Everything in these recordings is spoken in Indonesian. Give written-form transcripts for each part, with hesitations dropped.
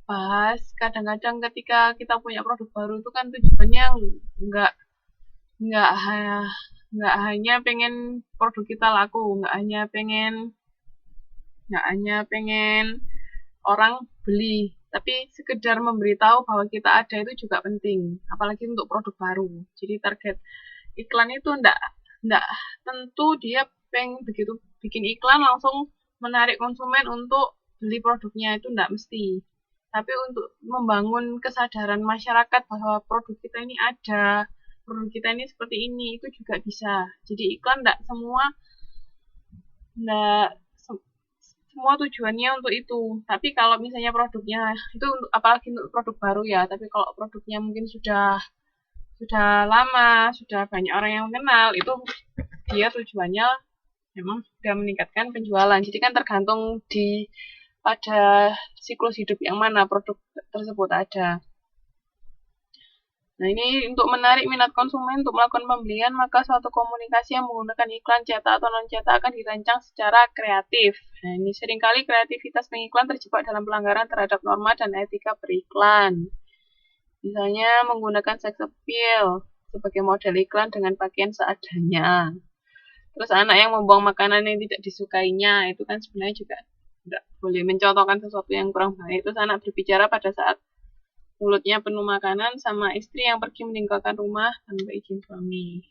bahas, kadang-kadang ketika kita punya produk baru itu kan tujuannya nggak nggak ha- nggak hanya pengen produk kita laku, nggak hanya pengen orang beli, tapi sekedar memberitahu bahwa kita ada itu juga penting, apalagi untuk produk baru. Jadi target iklan itu ndak tentu dia begitu bikin iklan langsung menarik konsumen untuk beli produknya, itu ndak mesti. Tapi untuk membangun kesadaran masyarakat bahwa produk kita ini ada, produk kita ini seperti ini, itu juga bisa. Jadi iklan ndak semua tujuannya untuk itu. Tapi kalau misalnya produknya itu untuk, apalagi untuk produk baru ya. Tapi kalau produknya mungkin sudah lama, sudah banyak orang yang kenal, itu dia tujuannya memang sudah meningkatkan penjualan. Jadi kan tergantung pada siklus hidup yang mana produk tersebut ada. Nah, ini untuk menarik minat konsumen untuk melakukan pembelian, maka suatu komunikasi yang menggunakan iklan cetak atau non-cetak akan dirancang secara kreatif. Nah, ini seringkali kreativitas pengiklan terjebak dalam pelanggaran terhadap norma dan etika beriklan. Misalnya menggunakan sex appeal sebagai model iklan dengan pakaian seadanya. Terus anak yang membuang makanan yang tidak disukainya, itu kan sebenarnya juga tidak boleh mencontohkan sesuatu yang kurang baik. Terus anak berbicara pada saat mulutnya penuh makanan sama istri yang pergi meninggalkan rumah tanpa izin suami.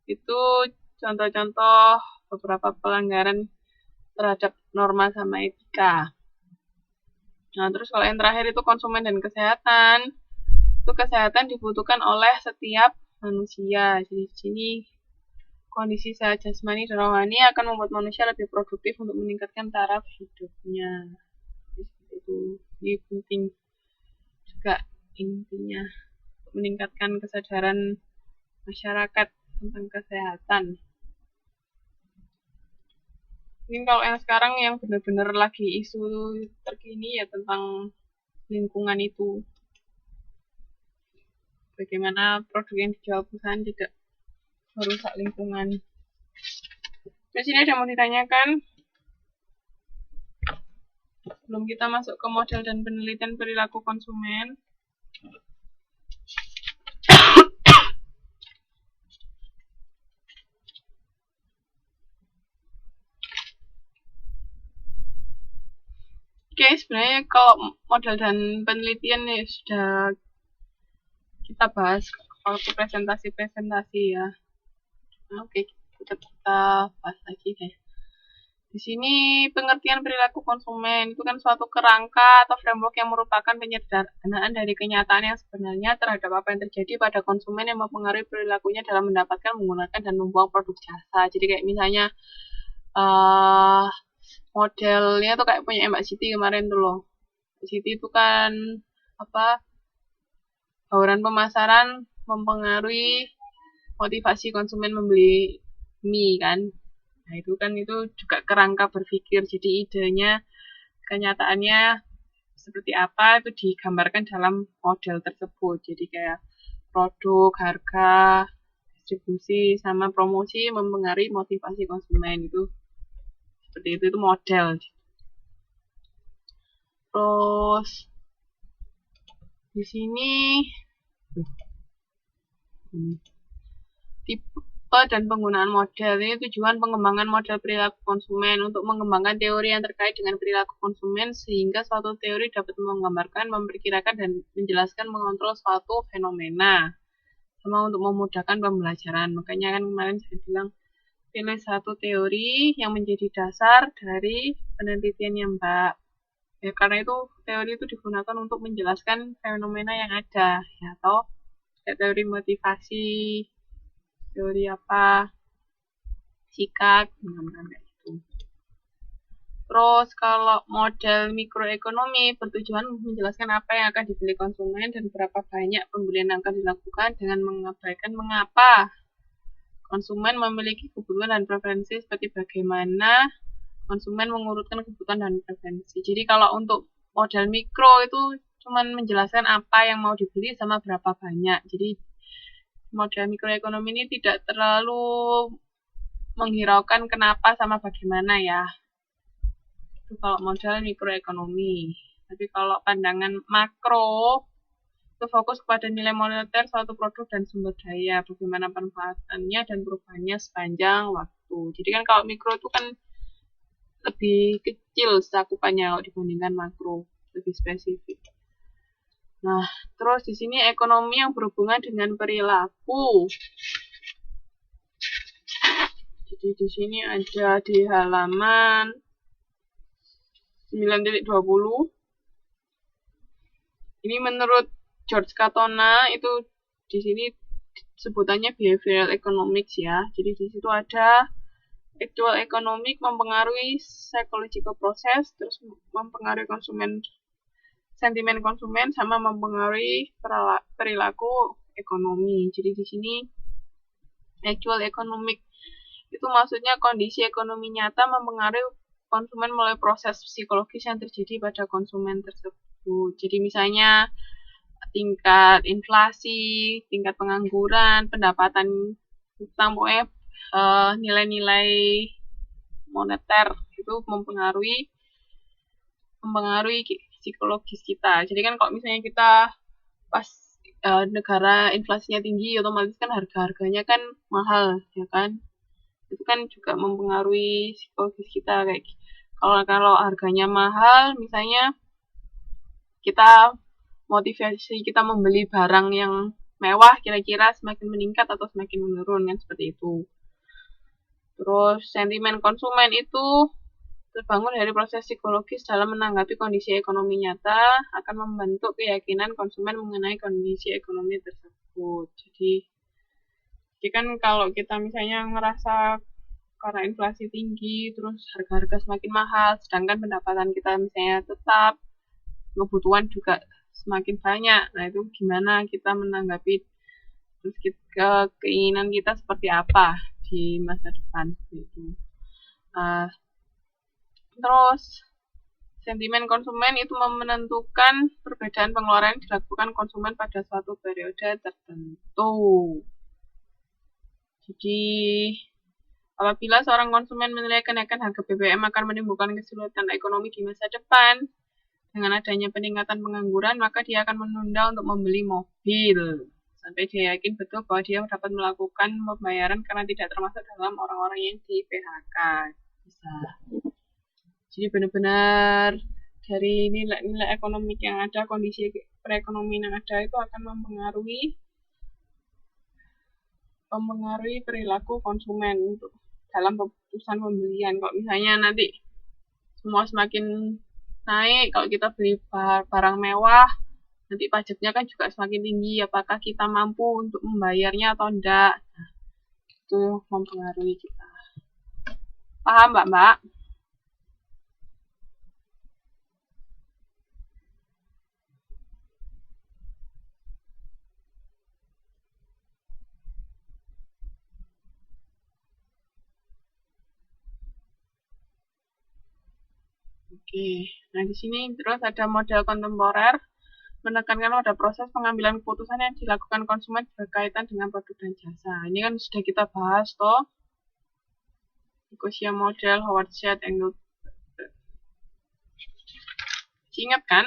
Itu contoh-contoh beberapa pelanggaran terhadap norma sama etika. Nah, terus kalau yang terakhir itu konsumen dan kesehatan. Itu kesehatan dibutuhkan oleh setiap manusia. Jadi di sini kondisi sehat jasmani dan rohani akan membuat manusia lebih produktif untuk meningkatkan taraf hidupnya. Itu ini penting juga intinya untuk meningkatkan kesadaran masyarakat tentang kesehatan. Mungkin kalau yang sekarang yang benar-benar lagi isu terkini ya tentang lingkungan itu. Bagaimana produk yang dijual perusahaan tidak merusak lingkungan. Di sini ada mau ditanyakan? Sebelum kita masuk ke model dan penelitian perilaku konsumen. Oke, sebenarnya kalau model dan penelitian ya sudah kita bahas waktu presentasi ya. Oke, kita bahas lagi deh. Di sini pengertian perilaku konsumen itu kan suatu kerangka atau framework yang merupakan penyederhanaan dari kenyataan yang sebenarnya terhadap apa yang terjadi pada konsumen yang mempengaruhi perilakunya dalam mendapatkan, menggunakan, dan membuang produk jasa. Jadi kayak misalnya modelnya tuh kayak punya Mbak Siti kemarin tuh loh. Mbak Siti itu kan bauran pemasaran mempengaruhi motivasi konsumen membeli mie kan. Nah, itu juga kerangka berpikir. Jadi idenya, kenyataannya seperti apa itu digambarkan dalam model tersebut. Jadi kayak produk, harga, distribusi, sama promosi mempengaruhi motivasi konsumen. Itu seperti itu model. Terus di sini tipe dan penggunaan model. Ini tujuan pengembangan model perilaku konsumen untuk mengembangkan teori yang terkait dengan perilaku konsumen sehingga suatu teori dapat menggambarkan, memperkirakan, dan menjelaskan mengontrol suatu fenomena. Sama untuk memudahkan pembelajaran. Makanya kan kemarin saya bilang pilih satu teori yang menjadi dasar dari penelitiannya Mbak. Ya, karena itu teori itu digunakan untuk menjelaskan fenomena yang ada, ya, atau teori motivasi, teori sikap, kayak gitu. Terus kalau model mikroekonomi bertujuan menjelaskan apa yang akan dibeli konsumen dan berapa banyak pembelian yang akan dilakukan dengan mengabaikan mengapa konsumen memiliki kebutuhan dan preferensi seperti bagaimana konsumen mengurutkan kebutuhan dan preferensi. Jadi kalau untuk model mikro itu cuma menjelaskan apa yang mau dibeli sama berapa banyak. Jadi model mikroekonomi ini tidak terlalu menghiraukan kenapa sama bagaimana ya. Itu kalau model mikroekonomi. Tapi kalau pandangan makro itu fokus pada nilai moneter suatu produk dan sumber daya, bagaimana pemanfaatannya dan perubahannya sepanjang waktu. Jadi kan kalau mikro itu kan lebih kecil cakupannya kalau dibandingkan makro, lebih spesifik. Nah, terus di sini ekonomi yang berhubungan dengan perilaku. Jadi di sini ada di halaman 9.20. Ini menurut George Katona itu di sini sebutannya behavioral economics ya. Jadi di situ ada actual economic mempengaruhi psychological process, terus mempengaruhi sentimen konsumen sama mempengaruhi perilaku ekonomi. Jadi di sini actual economic itu maksudnya kondisi ekonomi nyata mempengaruhi konsumen melalui proses psikologis yang terjadi pada konsumen tersebut. Jadi misalnya tingkat inflasi, tingkat pengangguran, pendapatan utang, pokoknya nilai-nilai moneter itu mempengaruhi psikologis kita. Jadi kan kalau misalnya kita pas negara inflasinya tinggi, otomatis kan harga-harganya kan mahal, ya kan? Itu kan juga mempengaruhi psikologis kita kayak kalau harganya mahal, misalnya kita motivasi kita membeli barang yang mewah kira-kira semakin meningkat atau semakin menurun kan seperti itu. Terus sentimen konsumen itu terbangun dari proses psikologis dalam menanggapi kondisi ekonomi nyata akan membentuk keyakinan konsumen mengenai kondisi ekonomi tersebut. Jadi kan kalau kita misalnya ngerasa karena inflasi tinggi, terus harga-harga semakin mahal, sedangkan pendapatan kita misalnya tetap, kebutuhan juga semakin banyak. Nah itu gimana kita menanggapi, terus keinginan kita seperti apa di masa depan gitu. Terus sentimen konsumen itu menentukan perbedaan pengeluaran yang dilakukan konsumen pada suatu periode tertentu. Jadi apabila seorang konsumen menilai kenaikan harga BBM akan menimbulkan kesulitan ekonomi di masa depan, dengan adanya peningkatan pengangguran, maka dia akan menunda untuk membeli mobil. Sampai dia yakin betul bahwa dia dapat melakukan pembayaran karena tidak termasuk dalam orang-orang yang di PHK. Bisa. Jadi benar-benar dari nilai-nilai ekonomi yang ada, kondisi perekonomian yang ada itu akan mempengaruhi perilaku konsumen untuk dalam keputusan pembelian. Kalau misalnya nanti semua semakin naik, kalau kita beli barang mewah, nanti pajaknya kan juga semakin tinggi, apakah kita mampu untuk membayarnya atau enggak. Nah, itu mempengaruhi kita. Paham Mbak? Oke, nah di sini terus ada model kontemporer menekankan pada proses pengambilan keputusan yang dilakukan konsumen berkaitan dengan produk dan jasa. Ini kan sudah kita bahas toh. Nicosia model, Howard Schott, Engel. Ingat kan?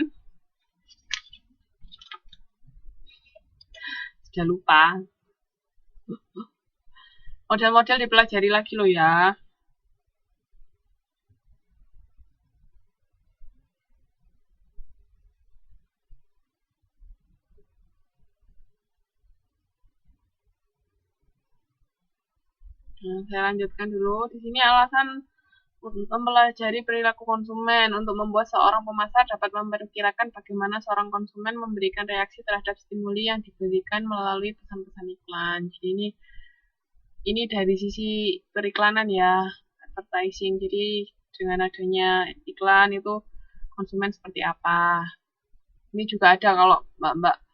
Sudah lupa. Model-model dipelajari lagi loh ya. Nah, saya lanjutkan dulu. Di sini alasan mempelajari perilaku konsumen untuk membuat seorang pemasar dapat memperkirakan bagaimana seorang konsumen memberikan reaksi terhadap stimuli yang diberikan melalui pesan-pesan iklan. Jadi ini dari sisi periklanan ya, advertising. Jadi dengan adanya iklan itu konsumen seperti apa. Ini juga ada kalau Mbak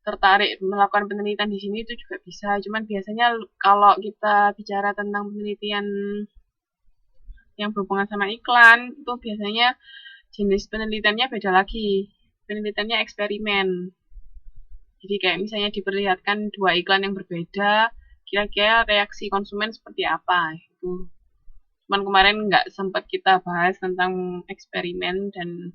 tertarik melakukan penelitian di sini itu juga bisa. Cuman biasanya kalau kita bicara tentang penelitian yang berhubungan sama iklan, itu biasanya jenis penelitiannya beda lagi. Penelitiannya eksperimen. Jadi kayak misalnya diperlihatkan dua iklan yang berbeda, kira-kira reaksi konsumen seperti apa. Itu. Cuman kemarin nggak sempat kita bahas tentang eksperimen dan